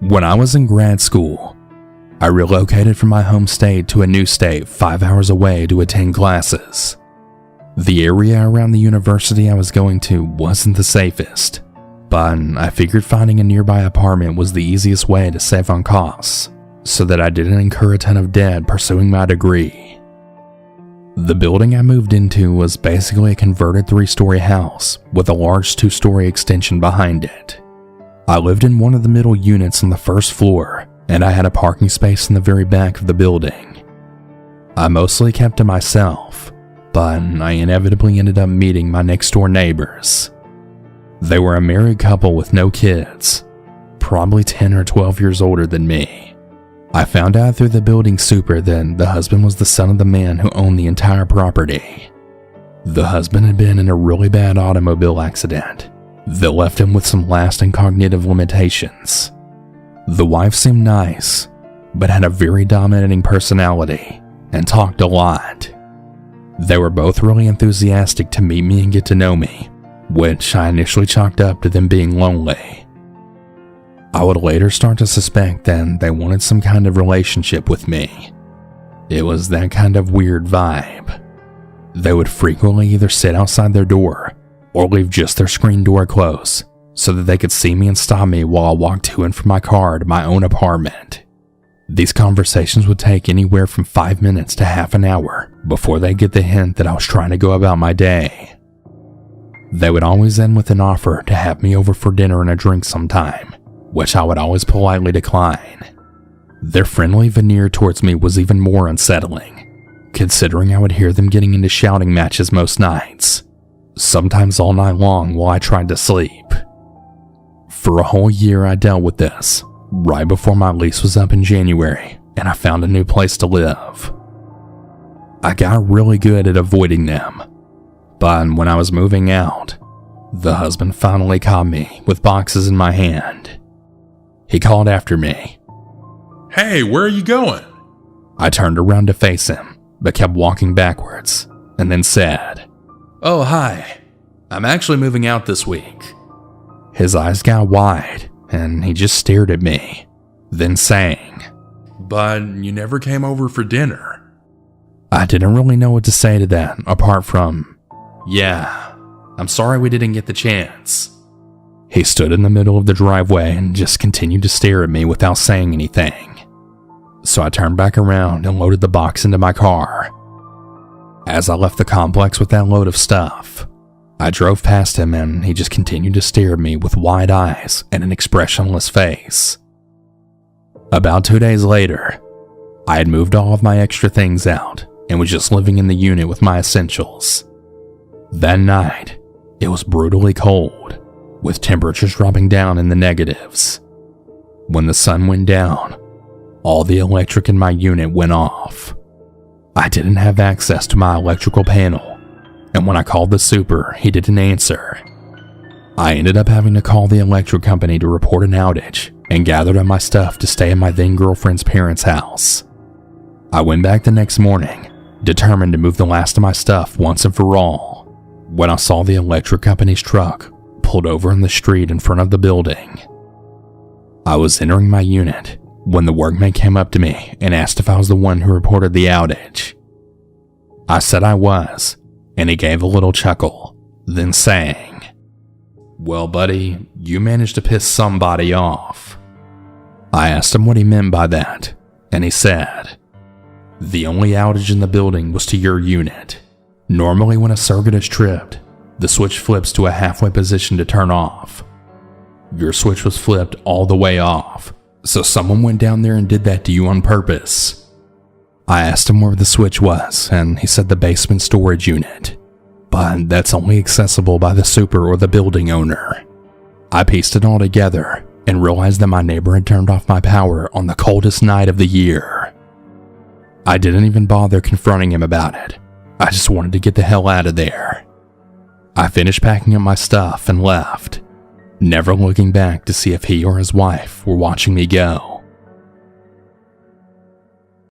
When I was in grad school, I relocated from my home state to a new state 5 hours away to attend classes. The area around the university I was going to wasn't the safest, but I figured finding a nearby apartment was the easiest way to save on costs, so that I didn't incur a ton of debt pursuing my degree. The building I moved into was basically a converted 3-story house with a large 2-story extension behind it. I lived in one of the middle units on the first floor, and I had a parking space in the very back of the building. I mostly kept to myself, but I inevitably ended up meeting my next-door neighbors. They were a married couple with no kids, probably 10 or 12 years older than me. I found out through the building super that the husband was the son of the man who owned the entire property. The husband had been in a really bad automobile accident that left him with some lasting cognitive limitations. The wife seemed nice, but had a very dominating personality and talked a lot. They were both really enthusiastic to meet me and get to know me, which I initially chalked up to them being lonely. I would later start to suspect that they wanted some kind of relationship with me. It was that kind of weird vibe. They would frequently either sit outside their door or leave just their screen door closed so that they could see me and stop me while I walked to and from my car to my own apartment. These conversations would take anywhere from 5 minutes to half an hour before they get the hint that I was trying to go about my day. They would always end with an offer to have me over for dinner and a drink sometime, which I would always politely decline. Their friendly veneer towards me was even more unsettling, considering I would hear them getting into shouting matches most nights, sometimes all night long while I tried to sleep. For a whole year I dealt with this, right before my lease was up in January and I found a new place to live. I got really good at avoiding them, but when I was moving out, the husband finally caught me with boxes in my hand. He called after me. "Hey, where are you going?" I turned around to face him, but kept walking backwards, and then said, "Oh, hi. I'm actually moving out this week." His eyes got wide, and he just stared at me, then sang, "But you never came over for dinner." I didn't really know what to say to that, apart from, "Yeah, I'm sorry we didn't get the chance." He stood in the middle of the driveway and just continued to stare at me without saying anything. So I turned back around and loaded the box into my car. As I left the complex with that load of stuff, I drove past him and he just continued to stare at me with wide eyes and an expressionless face. About 2 days later, I had moved all of my extra things out and was just living in the unit with my essentials. That night, it was brutally cold, with temperatures dropping down in the negatives. When the sun went down, all the electric in my unit went off. I didn't have access to my electrical panel, and when I called the super, he didn't answer. I ended up having to call the electric company to report an outage and gathered up my stuff to stay at my then girlfriend's parents' house. I went back the next morning, determined to move the last of my stuff once and for all, when I saw the electric company's truck pulled over in the street in front of the building. I was entering my unit when the workman came up to me and asked if I was the one who reported the outage. I said I was, and he gave a little chuckle, then sang, "Well, buddy, you managed to piss somebody off." I asked him what he meant by that, and he said, "The only outage in the building was to your unit. Normally when a circuit is tripped, the switch flips to a halfway position to turn off. Your switch was flipped all the way off, so someone went down there and did that to you on purpose." I asked him where the switch was, and he said the basement storage unit, but that's only accessible by the super or the building owner. I pieced it all together and realized that my neighbor had turned off my power on the coldest night of the year. I didn't even bother confronting him about it. I just wanted to get the hell out of there. I finished packing up my stuff and left, never looking back to see if he or his wife were watching me go.